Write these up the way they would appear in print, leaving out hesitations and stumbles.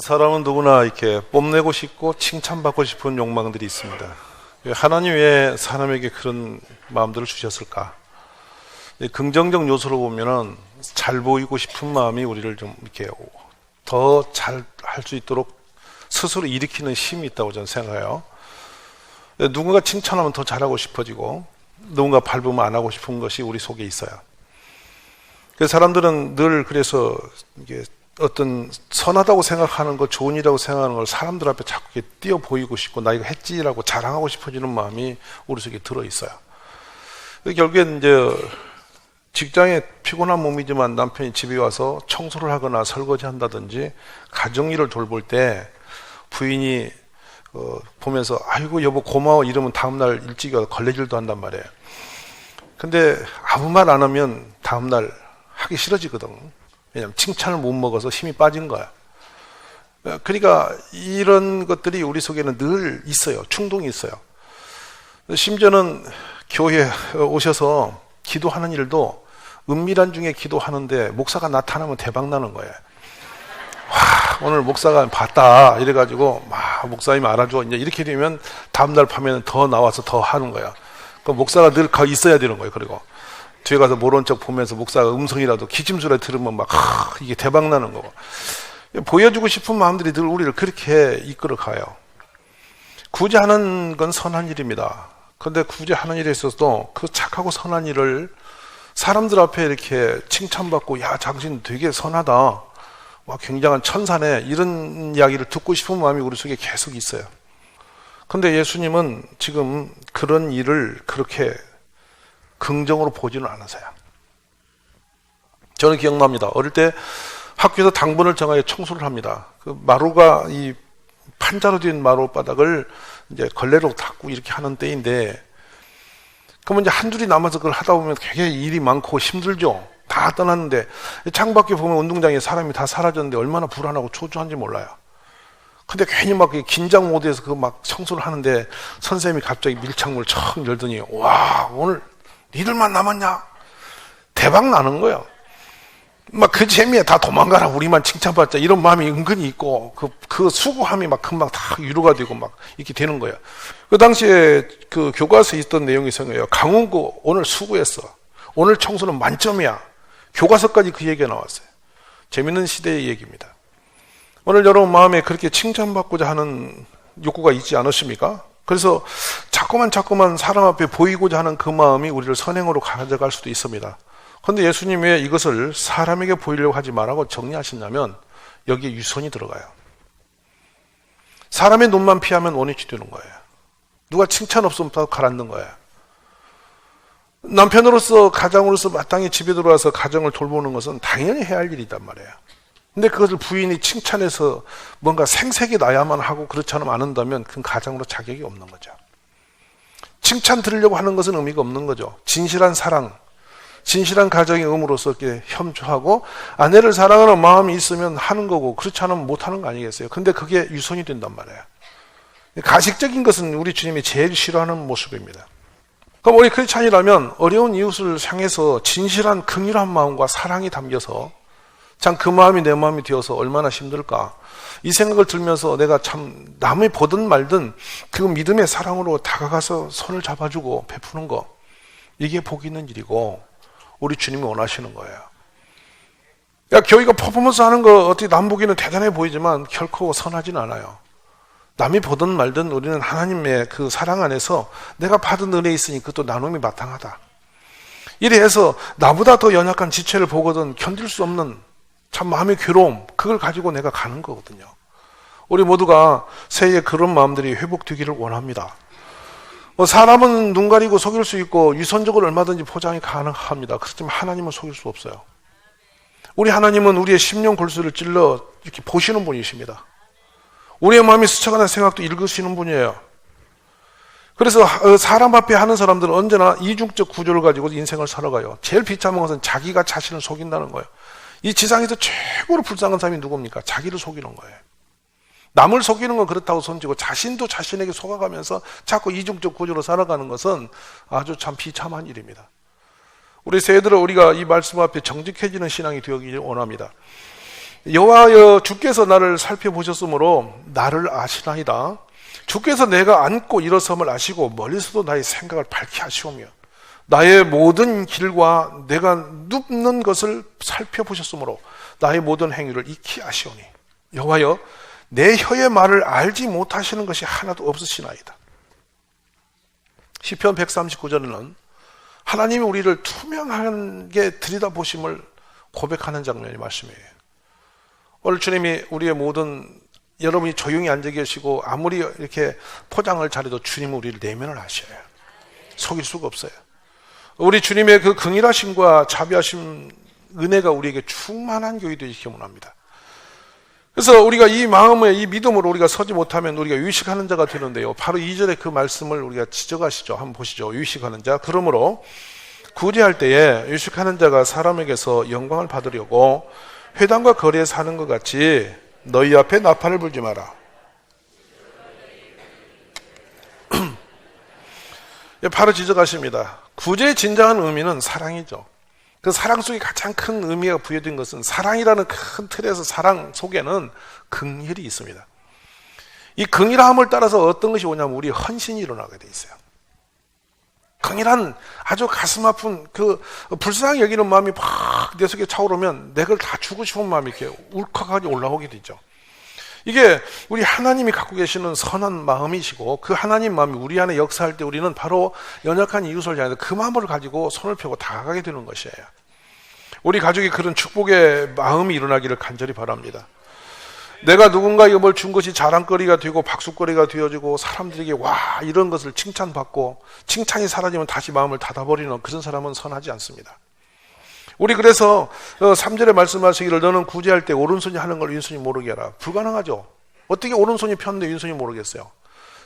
사람은 누구나 이렇게 뽐내고 싶고 칭찬받고 싶은 욕망들이 있습니다. 하나님 왜 사람에게 그런 마음들을 주셨을까? 긍정적 요소로 보면은 잘 보이고 싶은 마음이 우리를 좀 이렇게 더 잘 할 수 있도록 스스로 일으키는 힘이 있다고 저는 생각해요. 누군가 칭찬하면 더 잘하고 싶어지고 누군가 밟으면 안 하고 싶은 것이 우리 속에 있어요. 그래서 사람들은 늘 그래서 이게 어떤 선하다고 생각하는 것, 좋은 일이라고 생각하는 걸 사람들 앞에 자꾸 이렇게 띄어 보이고 싶고 나 이거 했지라고 자랑하고 싶어지는 마음이 우리 속에 들어 있어요. 결국엔 이제 직장에 피곤한 몸이지만 남편이 집에 와서 청소를 하거나 설거지 한다든지 가정일을 돌볼 때 부인이 보면서 아이고 여보 고마워 이러면 다음날 일찍 와서 걸레질도 한단 말이에요. 근데 아무 말 안 하면 다음날 하기 싫어지거든. 왜냐하면 칭찬을 못 먹어서 힘이 빠진 거야. 그러니까 이런 것들이 우리 속에는 늘 있어요. 충동이 있어요. 심지어는 교회에 오셔서 기도하는 일도 은밀한 중에 기도하는데 목사가 나타나면 대박 나는 거예요. 와, 오늘 목사가 봤다 이래가지고 목사님 알아줘 이제 이렇게 되면 다음날 밤에는 더 나와서 더 하는 거야. 그 목사가 늘 가 있어야 되는 거예요. 그리고 뒤에 가서 모른 척 보면서 목사가 음성이라도 기침소리 들으면 막 이게 대박 나는 거고. 보여주고 싶은 마음들이 늘 우리를 그렇게 이끌어 가요. 굳이 하는 건 선한 일입니다. 그런데 굳이 하는 일에 있어서도 그 착하고 선한 일을 사람들 앞에 이렇게 칭찬받고 야 당신 되게 선하다, 와 굉장한 천사네 이런 이야기를 듣고 싶은 마음이 우리 속에 계속 있어요. 그런데 예수님은 지금 그런 일을 그렇게 긍정으로 보지는 않으세요. 저는 기억납니다. 어릴 때 학교에서 당번을 정하여 청소를 합니다. 그 마루가 이 판자로 된 마루바닥을 이제 걸레로 닦고 이렇게 하는 때인데, 그러면 이제 한둘이 남아서 그걸 하다 보면 굉장히 일이 많고 힘들죠. 다 떠났는데 창밖에 보면 운동장에 사람이 다 사라졌는데 얼마나 불안하고 초조한지 몰라요. 근데 괜히 막 긴장 모드에서 그 막 청소를 하는데 선생님이 갑자기 밀창문을 척 열더니 와 오늘 니들만 남았냐? 대박 나는 거예요. 막 그 재미에 다 도망가라 우리만 칭찬받자 이런 마음이 은근히 있고 그 수고함이 막 금방 다 위로가 되고 막 이렇게 되는 거예요. 그 당시에 그 교과서에 있던 내용이 생겨요. 강원고 오늘 수고했어. 오늘 청소는 만점이야. 교과서까지 그 얘기가 나왔어요. 재밌는 시대의 얘기입니다. 오늘 여러분 마음에 그렇게 칭찬받고자 하는 욕구가 있지 않으십니까? 그래서 자꾸만 사람 앞에 보이고자 하는 그 마음이 우리를 선행으로 가져갈 수도 있습니다. 그런데 예수님이 왜 이것을 사람에게 보이려고 하지 말라고 정리하시냐면 여기에 유선이 들어가요. 사람의 눈만 피하면 원위치 되는 거예요. 누가 칭찬 없으면 다 가라앉는 거예요. 남편으로서 가장으로서 마땅히 집에 들어와서 가정을 돌보는 것은 당연히 해야 할 일이단 말이에요. 근데 그것을 부인이 칭찬해서 뭔가 생색이 나야만 하고 그렇지 않으면 안 한다면 그건 가장으로 자격이 없는 거죠. 칭찬 들으려고 하는 것은 의미가 없는 거죠. 진실한 사랑, 진실한 가정의 의무로서 이렇게 협조하고 아내를 사랑하는 마음이 있으면 하는 거고 그렇지 않으면 못 하는 거 아니겠어요? 근데 그게 유선이 된단 말이에요. 가식적인 것은 우리 주님이 제일 싫어하는 모습입니다. 그럼 우리 크리스찬이라면 어려운 이웃을 향해서 진실한 긍휼한 마음과 사랑이 담겨서 참 그 마음이 내 마음이 되어서 얼마나 힘들까 이 생각을 들면서 내가 참 남이 보든 말든 그 믿음의 사랑으로 다가가서 손을 잡아주고 베푸는 거, 이게 복 있는 일이고 우리 주님이 원하시는 거예요. 야, 교회가 퍼포먼스 하는 거 어떻게 남 보기에는 대단해 보이지만 결코 선하진 않아요. 남이 보든 말든 우리는 하나님의 그 사랑 안에서 내가 받은 은혜 있으니 그것도 나눔이 마땅하다. 이래 해서 나보다 더 연약한 지체를 보거든 견딜 수 없는 참 마음의 괴로움, 그걸 가지고 내가 가는 거거든요. 우리 모두가 새해에 그런 마음들이 회복되기를 원합니다. 사람은 눈 가리고 속일 수 있고 유선적으로 얼마든지 포장이 가능합니다. 그렇지만 하나님은 속일 수 없어요. 우리 하나님은 우리의 심령 골수를 찔러 이렇게 보시는 분이십니다. 우리의 마음이 스쳐가는 생각도 읽으시는 분이에요. 그래서 사람 앞에 하는 사람들은 언제나 이중적 구조를 가지고 인생을 살아가요. 제일 비참한 것은 자기가 자신을 속인다는 거예요. 이 지상에서 최고로 불쌍한 사람이 누굽니까? 자기를 속이는 거예요. 남을 속이는 건 그렇다고 손지고 자신도 자신에게 속아가면서 자꾸 이중적 구조로 살아가는 것은 아주 참 비참한 일입니다. 우리 새해들은 우리가 이 말씀 앞에 정직해지는 신앙이 되기를 원합니다. 여호와여 주께서 나를 살펴보셨으므로 나를 아시나이다. 주께서 내가 앉고 일어섬을 아시고 멀리서도 나의 생각을 밝히 하시오며 나의 모든 길과 내가 눕는 것을 살펴보셨으므로 나의 모든 행위를 익히 아시오니 여호와여 내 혀의 말을 알지 못하시는 것이 하나도 없으시나이다. 시편 139절에는 하나님이 우리를 투명하게 들여다보심을 고백하는 장면이 말씀이에요. 오늘 주님이 우리의 모든 여러분이 조용히 앉아 계시고 아무리 이렇게 포장을 잘해도 주님은 우리를 내면을 아셔요. 속일 수가 없어요. 우리 주님의 그 긍휼하심과 자비하심 은혜가 우리에게 충만한 교회 되시기 원합니다. 그래서 우리가 이 마음에 이 믿음으로 우리가 서지 못하면 우리가 유식하는 자가 되는데요. 바로 2절에 그 말씀을 우리가 지적하시죠. 한번 보시죠. 유식하는 자. 그러므로 구제할 때에 유식하는 자가 사람에게서 영광을 받으려고 회당과 거리에 사는 것 같이 너희 앞에 나팔을 불지 마라. 바로 지적하십니다. 구제의 진정한 의미는 사랑이죠. 그 사랑 속에 가장 큰 의미가 부여된 것은 사랑이라는 큰 틀에서 사랑 속에는 긍휼이 있습니다. 이 긍휼함을 따라서 어떤 것이 오냐면 우리 헌신이 일어나게 돼 있어요. 긍휼한 아주 가슴 아픈 그 불쌍히 여기는 마음이 막 내 속에 차오르면 내가 다 주고 싶은 마음이 이렇게 울컥하게 올라오게 되죠. 이게 우리 하나님이 갖고 계시는 선한 마음이시고 그 하나님 마음이 우리 안에 역사할 때 우리는 바로 연약한 이웃을 향해서 그 마음을 가지고 손을 펴고 다가가게 되는 것이에요. 우리 가족이 그런 축복의 마음이 일어나기를 간절히 바랍니다. 내가 누군가에게 뭘 준 것이 자랑거리가 되고 박수거리가 되어지고 사람들에게 와 이런 것을 칭찬받고 칭찬이 사라지면 다시 마음을 닫아버리는 그런 사람은 선하지 않습니다. 우리 그래서 3절에 말씀하시기를 너는 구제할 때 오른손이 하는 걸 왼손이 모르게 하라. 불가능하죠. 어떻게 오른손이 폈는데 왼손이 모르겠어요.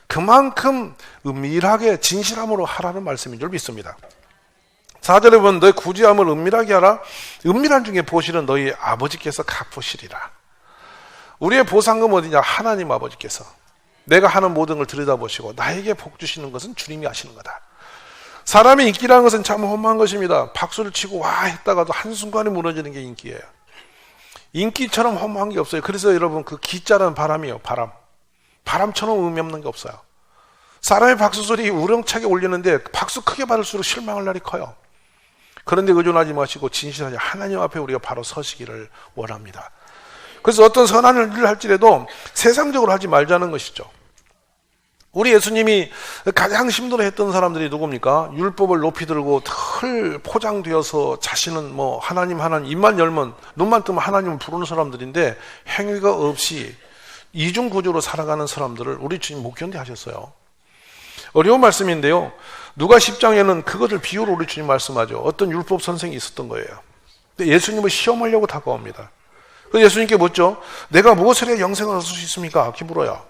그만큼 은밀하게 진실함으로 하라는 말씀인 줄 믿습니다. 4절에 보면 너의 구제함을 은밀하게 하라. 은밀한 중에 보시는 너희 아버지께서 갚으시리라. 우리의 보상금 어디냐? 하나님 아버지께서 내가 하는 모든 걸 들여다보시고 나에게 복 주시는 것은 주님이 아시는 거다. 사람의 인기라는 것은 참 험한 것입니다. 박수를 치고 와 했다가도 한순간에 무너지는 게 인기예요. 인기처럼 험한 게 없어요. 그래서 여러분 그 기자라는 바람이에요. 바람처럼 의미 없는 게 없어요. 사람의 박수 소리 우렁차게 울리는데 박수 크게 받을수록 실망할 날이 커요. 그런데 의존하지 마시고 진실하게 하나님 앞에 우리가 바로 서시기를 원합니다. 그래서 어떤 선한 일을 할지라도 세상적으로 하지 말자는 것이죠. 우리 예수님이 가장 힘들어했던 사람들이 누굽니까? 율법을 높이 들고 털 포장되어서 자신은 뭐 하나님 입만 열면 눈만 뜨면 하나님을 부르는 사람들인데 행위가 없이 이중구조로 살아가는 사람들을 우리 주님 못 견디 하셨어요. 어려운 말씀인데요. 누가 10장에는 그것을 비유로 우리 주님 말씀하죠. 어떤 율법 선생이 있었던 거예요. 근데 예수님을 시험하려고 다가옵니다. 그래서 예수님께 묻죠. 내가 무엇을 해야 영생을 얻을 수 있습니까? 이렇게 물어요.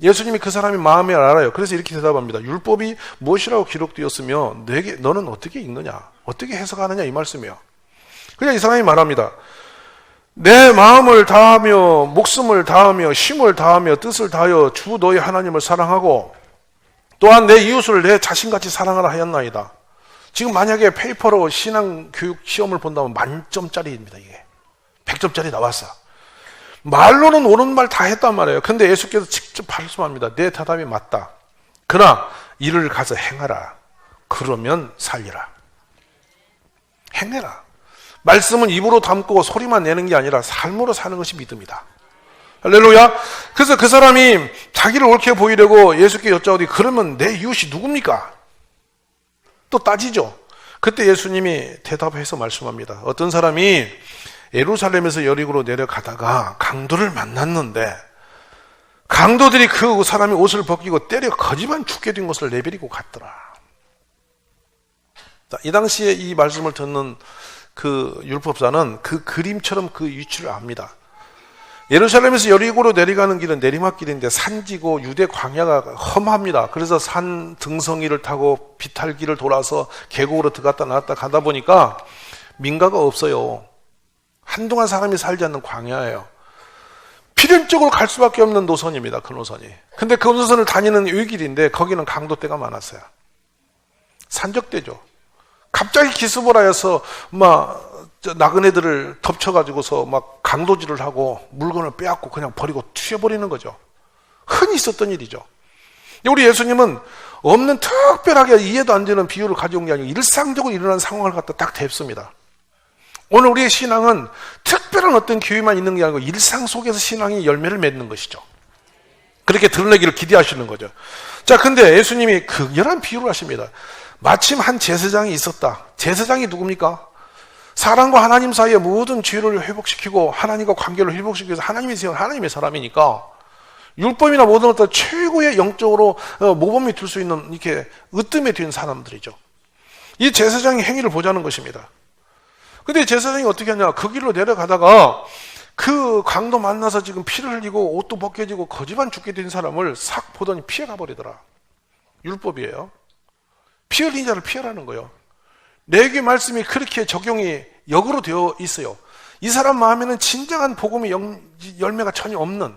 예수님이 그 사람의 마음을 알아요. 그래서 이렇게 대답합니다. 율법이 무엇이라고 기록되었으며 너는 어떻게 읽느냐? 어떻게 해석하느냐? 이 말씀이에요. 그냥 이 사람이 말합니다. 내 마음을 다하며 목숨을 다하며 힘을 다하며 뜻을 다하여 주 너희 하나님을 사랑하고 또한 내 이웃을 내 자신같이 사랑하라 하였나이다. 지금 만약에 페이퍼로 신앙교육 시험을 본다면 만점짜리입니다. 이게 100점짜리 나왔어. 말로는 옳은 말 다 했단 말이에요. 근데 예수께서 직접 말씀합니다. 내 대답이 맞다. 그러나 이를 가서 행하라. 그러면 살리라. 행해라. 말씀은 입으로 담고 소리만 내는 게 아니라 삶으로 사는 것이 믿음이다. 할렐루야. 그래서 그 사람이 자기를 옳게 보이려고 예수께 여짜오되 그러면 내 이웃이 누굽니까? 또 따지죠. 그때 예수님이 대답해서 말씀합니다. 어떤 사람이 예루살렘에서 여리고로 내려가다가 강도를 만났는데 강도들이 그 사람이 옷을 벗기고 때려 거지만 죽게 된 것을 내버리고 갔더라. 이 당시에 이 말씀을 듣는 그 율법사는 그 그림처럼 그 위치를 압니다. 예루살렘에서 여리고로 내려가는 길은 내리막길인데 산지고 유대 광야가 험합니다. 그래서 산 등성이를 타고 비탈길을 돌아서 계곡으로 들어갔다 나왔다 가다 보니까 민가가 없어요. 한동안 사람이 살지 않는 광야예요. 필연적으로 갈 수밖에 없는 노선입니다. 그 노선이. 근데 그 노선을 다니는 이 길인데 거기는 강도떼가 많았어요. 산적대죠. 갑자기 기습을 하여서 나그네들을 덮쳐가지고서 막 강도질을 하고 물건을 빼앗고 그냥 버리고 튀어버리는 거죠. 흔히 있었던 일이죠. 우리 예수님은 없는 특별하게 이해도 안 되는 비유를 가져온 게 아니고 일상적으로 일어난 상황을 갖다 딱 댑습니다. 오늘 우리의 신앙은 특별한 어떤 기회만 있는 게 아니고 일상 속에서 신앙이 열매를 맺는 것이죠. 그렇게 드러내기를 기대하시는 거죠. 자, 근데 예수님이 극렬한 비유를 하십니다. 마침 한 제사장이 있었다. 제사장이 누굽니까? 사람과 하나님 사이의 모든 죄를 회복시키고 하나님과 관계를 회복시키기 위해서 하나님이 세운 하나님의 사람이니까 율법이나 모든 것들 최고의 영적으로 모범이 될 수 있는 이렇게 으뜸에 된 사람들이죠. 이 제사장의 행위를 보자는 것입니다. 근데 제사장이 어떻게 하냐? 그 길로 내려가다가 그 강도 만나서 지금 피를 흘리고 옷도 벗겨지고 거지만 죽게 된 사람을 싹 보더니 피해가 버리더라. 율법이에요. 피 흘린 자를 피하라는 거예요. 레위기 말씀이 그렇게 적용이 역으로 되어 있어요. 이 사람 마음에는 진정한 복음의 열매가 전혀 없는,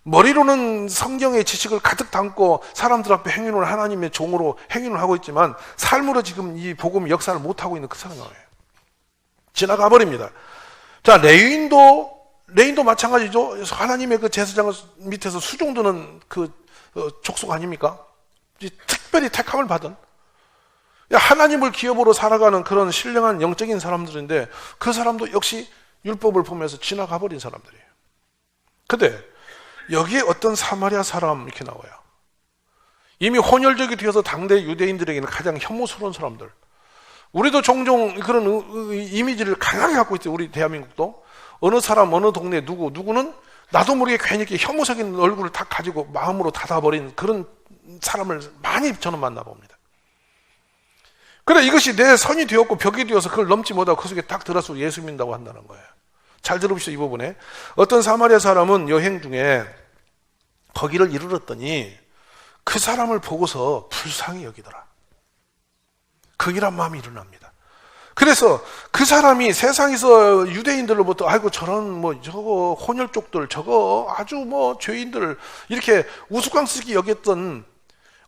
머리로는 성경의 지식을 가득 담고 사람들 앞에 행위를 하나님의 종으로 행위를 하고 있지만 삶으로 지금 이 복음의 역사를 못하고 있는 그 사람이에요. 지나가 버립니다. 자, 레위인도 마찬가지죠. 하나님의 그 제사장 밑에서 수종드는 그 족속 아닙니까? 특별히 택함을 받은 하나님을 기업으로 살아가는 그런 신령한 영적인 사람들인데 그 사람도 역시 율법을 보면서 지나가 버린 사람들이에요. 근데 여기에 어떤 사마리아 사람 이렇게 나와요. 이미 혼혈적이 되어서 당대 유대인들에게는 가장 혐오스러운 사람들. 우리도 종종 그런 이미지를 강하게 갖고 있어요. 우리 대한민국도. 어느 사람, 어느 동네 누구는 나도 모르게 괜히 이렇게 혐오적인 얼굴을 다 가지고 마음으로 닫아버린 그런 사람을 많이 저는 만나봅니다. 그래, 이것이 내 선이 되었고 벽이 되어서 그걸 넘지 못하고 그 속에 딱 들어서 예수 믿는다고 한다는 거예요. 잘 들어보시죠, 이 부분에. 어떤 사마리아 사람은 여행 중에 거기를 이르렀더니 그 사람을 보고서 불쌍히 여기더라. 극이란 마음이 일어납니다. 그래서 그 사람이 세상에서 유대인들로부터 아이고 저런 저거 혼혈족들 저거 아주 죄인들 이렇게 우스꽝스럽게 여겼던,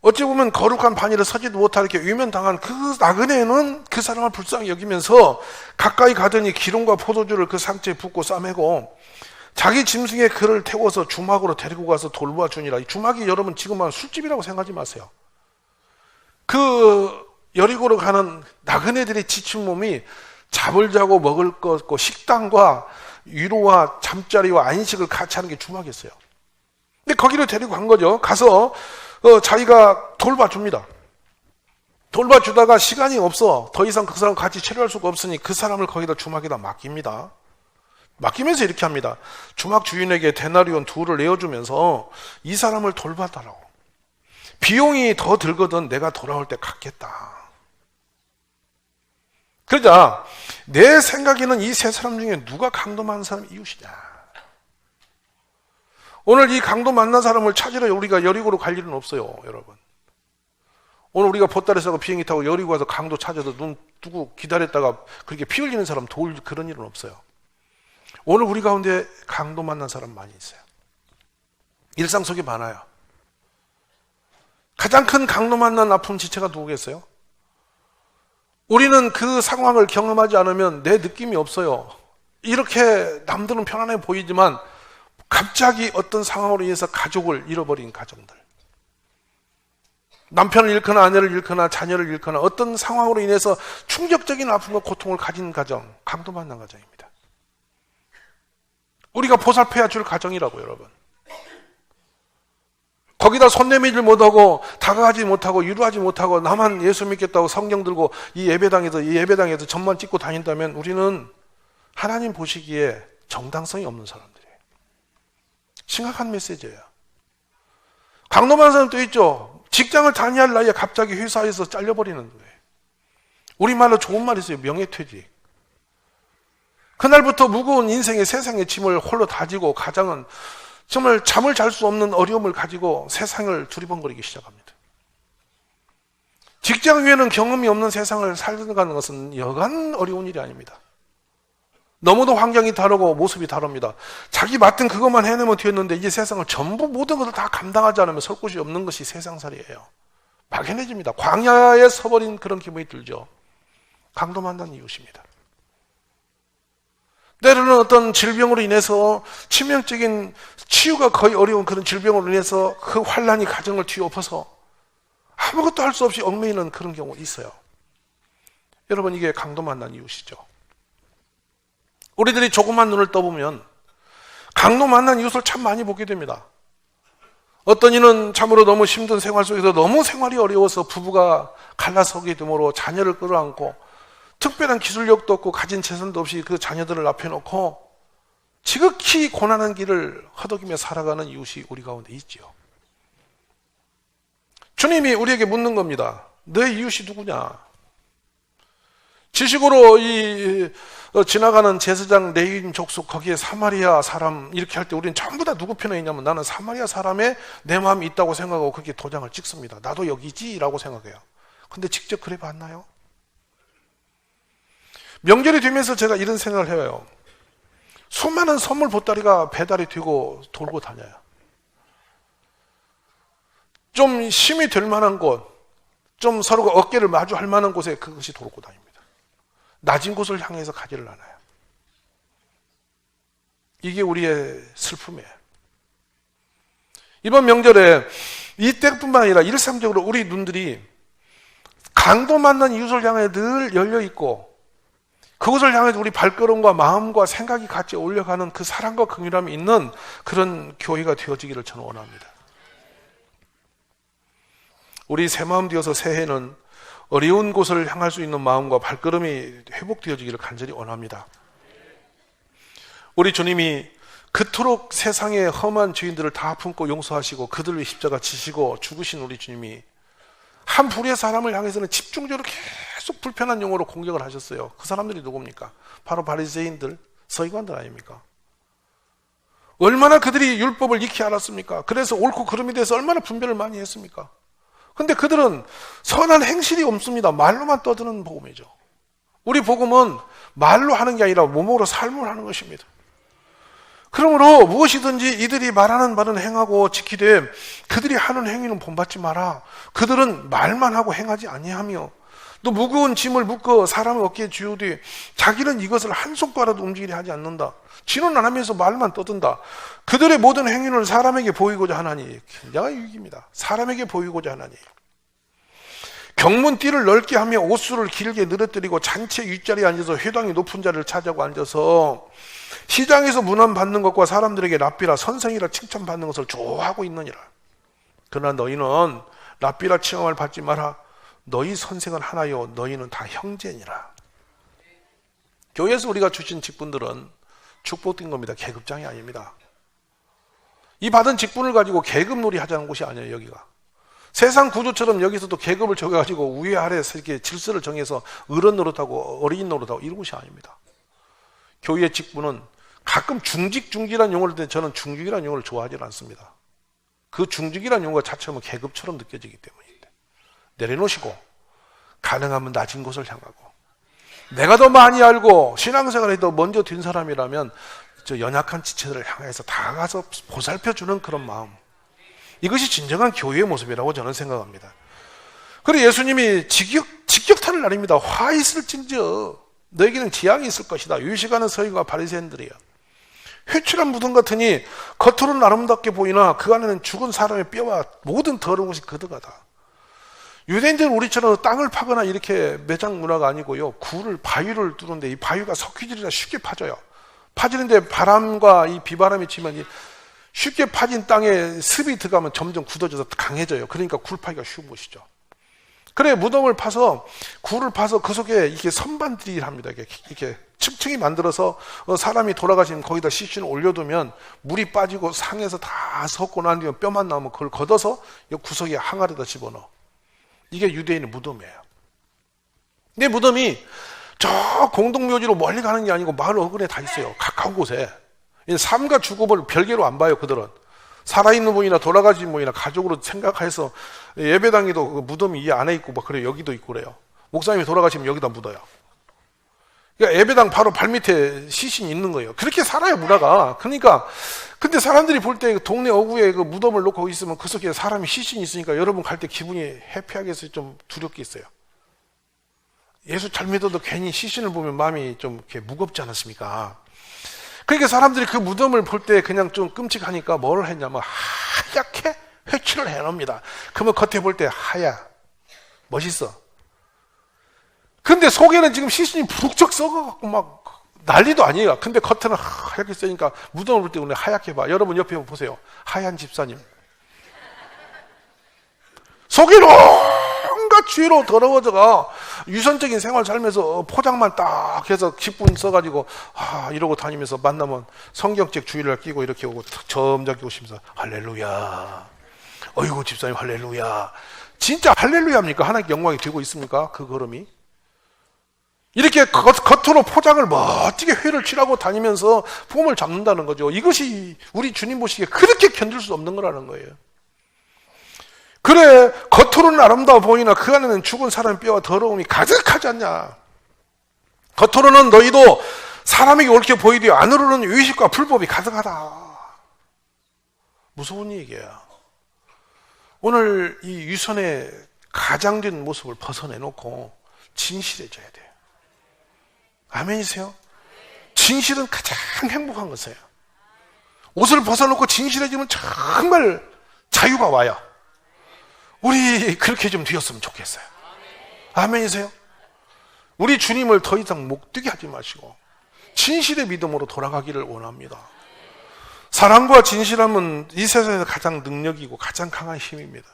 어찌 보면 거룩한 반열에 서지도 못하게 이렇게 위면당한 그 나그네는 그 사람을 불쌍히 여기면서 가까이 가더니 기름과 포도주를 그 상체에 붓고 싸매고 자기 짐승에 그를 태워서 주막으로 데리고 가서 돌보아 주니라. 이 주막이 여러분 지금은 술집이라고 생각하지 마세요. 그 여리고로 가는 나그네들의 지친 몸이 잠을 자고 먹을 것 없고 식당과 위로와 잠자리와 안식을 같이 하는 게 주막이었어요. 근데 거기로 데리고 간 거죠. 가서 자기가 돌봐줍니다. 돌봐주다가 시간이 없어. 더 이상 그 사람 같이 체류할 수가 없으니 그 사람을 거기다 주막에다 맡깁니다. 맡기면서 이렇게 합니다. 주막 주인에게 데나리온 2를 내어주면서 이 사람을 돌봐달라고. 비용이 더 들거든 내가 돌아올 때 갚겠다. 그러자 내 생각에는 이 세 사람 중에 누가 강도 많은 사람이 이웃이냐. 오늘 이 강도 만난 사람을 찾으러 우리가 여리고로 갈 일은 없어요, 여러분. 오늘 우리가 보따리에서 비행기 타고 여리고 가서 강도 찾아서 눈 뜨고 기다렸다가 그렇게 피 흘리는 사람 도울 그런 일은 없어요. 오늘 우리 가운데 강도 만난 사람 많이 있어요. 일상 속에 많아요. 가장 큰 강도 만난 아픔 지체가 누구겠어요? 우리는 그 상황을 경험하지 않으면 내 느낌이 없어요. 이렇게 남들은 편안해 보이지만 갑자기 어떤 상황으로 인해서 가족을 잃어버린 가정들, 남편을 잃거나 아내를 잃거나 자녀를 잃거나 어떤 상황으로 인해서 충격적인 아픔과 고통을 가진 가정, 강도 만난 가정입니다. 우리가 보살펴야 줄 가정이라고, 여러분. 거기다 손 내밀지 못하고 다가가지 못하고 위로하지 못하고 나만 예수 믿겠다고 성경 들고 이 예배당에서 점만 찍고 다닌다면 우리는 하나님 보시기에 정당성이 없는 사람들이에요. 심각한 메시지예요. 강도만 사람 또 있죠. 직장을 다니할 나이에 갑자기 회사에서 잘려버리는 거예요. 우리말로 좋은 말이 있어요. 명예퇴직. 그날부터 무거운 인생의 세상의 짐을 홀로 다지고 가장은 정말 잠을 잘 수 없는 어려움을 가지고 세상을 두리번거리기 시작합니다. 직장 위에는 경험이 없는 세상을 살아가는 것은 여간 어려운 일이 아닙니다. 너무도 환경이 다르고 모습이 다릅니다. 자기 맡은 그것만 해내면 되었는데 이 세상을 전부 모든 것을 다 감당하지 않으면 설 곳이 없는 것이 세상살이에요. 막연해집니다. 광야에 서버린 그런 기분이 들죠. 강도 만난 이웃입니다. 때로는 어떤 질병으로 인해서 치명적인 치유가 거의 어려운 그런 질병으로 인해서 그 환란이 가정을 뒤엎어서 아무것도 할 수 없이 얽매이는 그런 경우가 있어요. 여러분, 이게 강도 만난 이웃이죠. 우리들이 조그만 눈을 떠보면 강도 만난 이웃을 참 많이 보게 됩니다. 어떤 이는 참으로 너무 힘든 생활 속에서 너무 생활이 어려워서 부부가 갈라서게 되므로 자녀를 끌어안고 특별한 기술력도 없고 가진 재산도 없이 그 자녀들을 앞에 놓고 지극히 고난한 길을 허덕이며 살아가는 이웃이 우리 가운데 있지요. 주님이 우리에게 묻는 겁니다. 너의 이웃이 누구냐? 지식으로 지나가는 제사장 레위인 족속 거기에 사마리아 사람 이렇게 할 때 우리는 전부 다 누구 편에 있냐면 나는 사마리아 사람에 내 마음이 있다고 생각하고 그렇게 도장을 찍습니다. 나도 여기지 라고 생각해요. 근데 직접 그래 봤나요? 명절이 되면서 제가 이런 생각을 해요. 수많은 선물 보따리가 배달이 되고 돌고 다녀요. 좀 힘이 될 만한 곳, 좀 서로가 어깨를 마주할 만한 곳에 그것이 돌고 다닙니다. 낮은 곳을 향해서 가지를 않아요. 이게 우리의 슬픔이에요. 이번 명절에 이때뿐만 아니라 일상적으로 우리 눈들이 강도 만난 이웃을 향해 늘 열려있고 그것을 향해서 우리 발걸음과 마음과 생각이 같이 올려가는 그 사랑과 긍휼함이 있는 그런 교회가 되어지기를 저는 원합니다. 우리 새 마음 되어서 새해는 어려운 곳을 향할 수 있는 마음과 발걸음이 회복되어지기를 간절히 원합니다. 우리 주님이 그토록 세상의 험한 죄인들을 다 품고 용서하시고 그들을 십자가 지시고 죽으신 우리 주님이 한 부류의 사람을 향해서는 집중적으로 계속 불편한 용어로 공격을 하셨어요. 그 사람들이 누굽니까? 바로 바리새인들, 서기관들 아닙니까? 얼마나 그들이 율법을 익히 알았습니까? 그래서 옳고 그름에 대해서 얼마나 분별을 많이 했습니까? 근데 그들은 선한 행실이 없습니다. 말로만 떠드는 복음이죠. 우리 복음은 말로 하는 게 아니라 몸으로 삶을 하는 것입니다. 그러므로 무엇이든지 이들이 말하는 바는 행하고 지키되 그들이 하는 행위는 본받지 마라. 그들은 말만 하고 행하지 아니하며 또 무거운 짐을 묶어 사람의 어깨에 쥐우되 자기는 이것을 한 손가락도 움직이려 하지 않는다. 진언 안 하면서 말만 떠든다. 그들의 모든 행위는 사람에게 보이고자 하나니 굉장한 유익입니다. 사람에게 보이고자 하나니 경문띠를 넓게 하며 옷수를 길게 늘어뜨리고 잔치 윗자리에 앉아서 회당이 높은 자리를 차지하고 앉아서 시장에서 문안 받는 것과 사람들에게 랍비라 선생이라 칭찬받는 것을 좋아하고 있느니라. 그러나 너희는 랍비라 칭함을 받지 마라. 너희 선생은 하나요 너희는 다 형제니라. 교회에서 우리가 주신 직분들은 축복된 겁니다. 계급장이 아닙니다. 이 받은 직분을 가지고 계급놀이 하자는 곳이 아니에요. 여기가 세상 구조처럼 여기서도 계급을 정해가지고 위에 아래에서 이렇게 질서를 정해서 어른 노릇하고 어린이 노릇하고 이런 곳이 아닙니다. 교회의 직분은 가끔 중직이라는 용어를 때 저는 중직이라는 용어를 좋아하지 않습니다. 그 중직이라는 용어 자체는 계급처럼 느껴지기 때문인데 내려놓으시고 가능하면 낮은 곳을 향하고 내가 더 많이 알고 신앙생활에 더 먼저 뛴 사람이라면 저 연약한 지체들을 향해서 다가가서 보살펴주는 그런 마음, 이것이 진정한 교회의 모습이라고 저는 생각합니다. 그리고 예수님이 직격탄을 날립니다. 화 있을진저 너에게는 재앙이 있을 것이다. 유식하는 서기관과 바리새인들이야. 회칠한 무덤 같으니 겉으로는 아름답게 보이나 그 안에는 죽은 사람의 뼈와 모든 더러운 것이 그득하다. 유대인들은 우리처럼 땅을 파거나 이렇게 매장 문화가 아니고요. 바위를 뚫는데 이 바위가 석회질이라 쉽게 파져요. 파지는데 바람과 이 비바람이 치면 쉽게 파진 땅에 습이 들어가면 점점 굳어져서 강해져요. 그러니까 굴 파기가 쉬운 것이죠. 그래 무덤을 파서 굴을 파서 그 속에 이렇게 선반들이 합니다. 이렇게 층층이 만들어서 사람이 돌아가시면 거기다 시신을 올려두면 물이 빠지고 상에서 다 섞고 난 뒤에 뼈만 나오면 그걸 걷어서 구석에 항아리에다 집어넣어. 이게 유대인의 무덤이에요. 근데 무덤이 저 공동묘지로 멀리 가는 게 아니고 마을 어근에 다 있어요. 가까운 곳에. 삶과 죽음을 별개로 안 봐요. 그들은 살아있는 분이나 돌아가신 분이나 가족으로 생각해서 예배당에도 그 무덤이 이 안에 있고 막 그래요. 여기도 있고 그래요. 목사님이 돌아가시면 여기다 묻어요. 그러니까 예배당 바로 발밑에 시신이 있는 거예요. 그렇게 살아요, 문화가. 그러니까 근데 사람들이 볼 때 동네 어구에 그 무덤을 놓고 있으면 그 속에 사람이 시신이 있으니까 여러분 갈 때 기분이 해피하겠어요? 좀 두렵게 있어요? 예수 잘 믿어도 괜히 시신을 보면 마음이 좀 이렇게 무겁지 않았습니까? 그러니까 사람들이 그 무덤을 볼 때 그냥 좀 끔찍하니까 뭘 했냐면 하얗게 회칠을 해놓습니다. 그러면 겉에 볼 때 하얗, 멋있어. 근데 속에는 지금 시신이 부룩쩍 썩어갖고 막 난리도 아니에요. 근데 겉에는 하얗게 쓰니까 무덤을 볼 때 오늘 하얗게 봐. 여러분 옆에 보세요. 하얀 집사님. 속에는 온갖 죄로 더러워져가 유선적인 생활 살면서 포장만 딱 해서 10분 써가지고 이러고 다니면서 만나면 성경책 주일날 끼고 이렇게 오고 점잖게 오시면서 할렐루야. 어이구 집사님 할렐루야. 진짜 할렐루야입니까? 하나님께 영광이 되고 있습니까? 그 걸음이? 이렇게 겉으로 포장을 멋지게 회를 칠하고 다니면서 폼을 잡는다는 거죠. 이것이 우리 주님 보시기에 그렇게 견딜 수 없는 거라는 거예요. 그래, 겉으로는 아름다워 보이나 그 안에는 죽은 사람의 뼈와 더러움이 가득하지 않냐. 겉으로는 너희도 사람에게 옳게 보이되 안으로는 의식과 불법이 가득하다. 무서운 얘기야. 오늘 이 유선의 가장된 모습을 벗어내놓고 진실해져야 돼요. 아멘이세요? 진실은 가장 행복한 것이에요. 옷을 벗어놓고 진실해지면 정말 자유가 와요. 우리 그렇게 좀 되었으면 좋겠어요. 아멘이세요? 우리 주님을 더 이상 목되게 하지 마시고 진실의 믿음으로 돌아가기를 원합니다. 사랑과 진실함은 이 세상에서 가장 능력이고 가장 강한 힘입니다.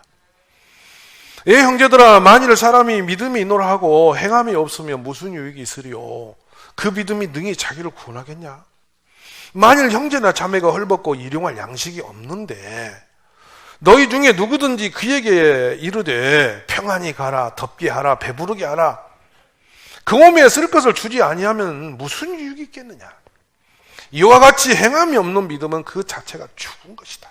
예, 형제들아, 만일 사람이 믿음이 있노라 하고 행함이 없으면 무슨 유익이 있으리요? 그 믿음이 능히 자기를 구원하겠냐? 만일 형제나 자매가 헐벗고 일용할 양식이 없는데 너희 중에 누구든지 그에게 이르되 평안히 가라, 덥게 하라, 배부르게 하라, 그 몸에 쓸 것을 주지 아니하면 무슨 유익이 있겠느냐? 이와 같이 행함이 없는 믿음은 그 자체가 죽은 것이다.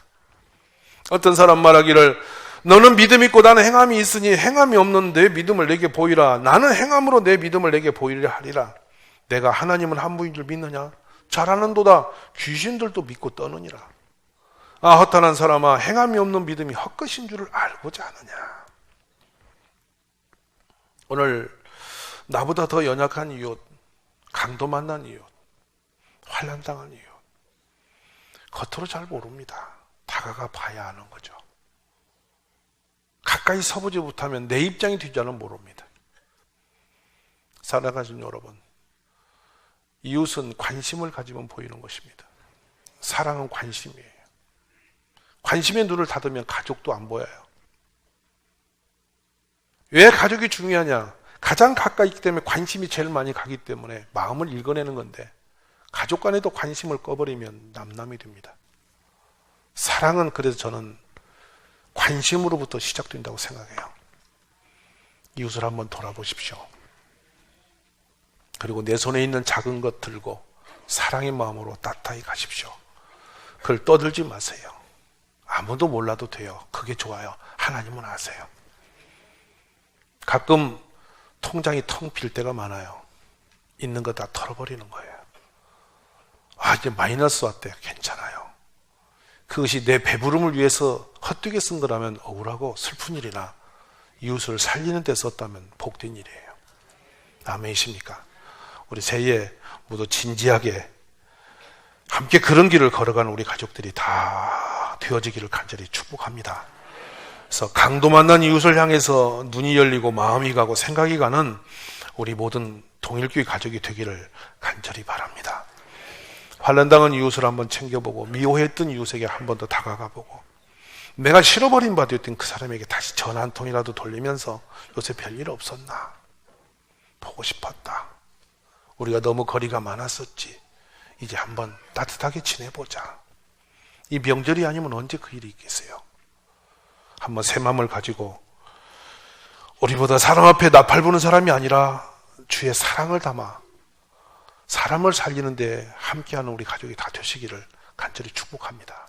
어떤 사람 말하기를 너는 믿음 있고 나는 행함이 있으니 행함이 없는 내 믿음을 내게 보이라. 나는 행함으로 내 믿음을 내게 보이려 하리라. 내가 하나님은 한 분인 줄 믿느냐? 잘하는도다 귀신들도 믿고 떠느니라. 허탄한 사람아, 행함이 없는 믿음이 헛것인 줄을 알고자 하느냐? 오늘 나보다 더 연약한 이웃, 강도 만난 이웃, 환난당한 이웃, 겉으로 잘 모릅니다. 다가가 봐야 하는 거죠. 가까이 서보지 못하면 내 입장이 되지 않으면 모릅니다. 살아가신 여러분, 이웃은 관심을 가지면 보이는 것입니다. 사랑은 관심이에요. 관심의 눈을 닫으면 가족도 안 보여요. 왜 가족이 중요하냐? 가장 가까이 있기 때문에 관심이 제일 많이 가기 때문에 마음을 읽어내는 건데 가족 간에도 관심을 꺼버리면 남남이 됩니다. 사랑은 그래서 저는 관심으로부터 시작된다고 생각해요. 이웃을 한번 돌아보십시오. 그리고 내 손에 있는 작은 것 들고 사랑의 마음으로 따뜻하게 가십시오. 그걸 떠들지 마세요. 아무도 몰라도 돼요. 그게 좋아요. 하나님은 아세요. 가끔 통장이 텅 빌 때가 많아요. 있는 거 다 털어버리는 거예요. 이제 마이너스 왔대. 괜찮아요. 그것이 내 배부름을 위해서 헛되게 쓴 거라면 억울하고 슬픈 일이나 이웃을 살리는 데 썼다면 복된 일이에요. 아멘이십니까? 우리 새해에 모두 진지하게 함께 그런 길을 걸어가는 우리 가족들이 다 되어지기를 간절히 축복합니다. 그래서 강도 만난 이웃을 향해서 눈이 열리고 마음이 가고 생각이 가는 우리 모든 동일교회 가족이 되기를 간절히 바랍니다. 환난당한 이웃을 한번 챙겨보고 미워했던 이웃에게 한 번 더 다가가보고 내가 싫어버린 바 되었던 그 사람에게 다시 전화 한 통이라도 돌리면서 요새 별일 없었나? 보고 싶었다. 우리가 너무 거리가 많았었지. 이제 한번 따뜻하게 지내보자. 이 명절이 아니면 언제 그 일이 있겠어요? 한번 새 마음을 가지고 우리보다 사람 앞에 나팔 부는 사람이 아니라 주의 사랑을 담아 사람을 살리는데 함께하는 우리 가족이 다 되시기를 간절히 축복합니다.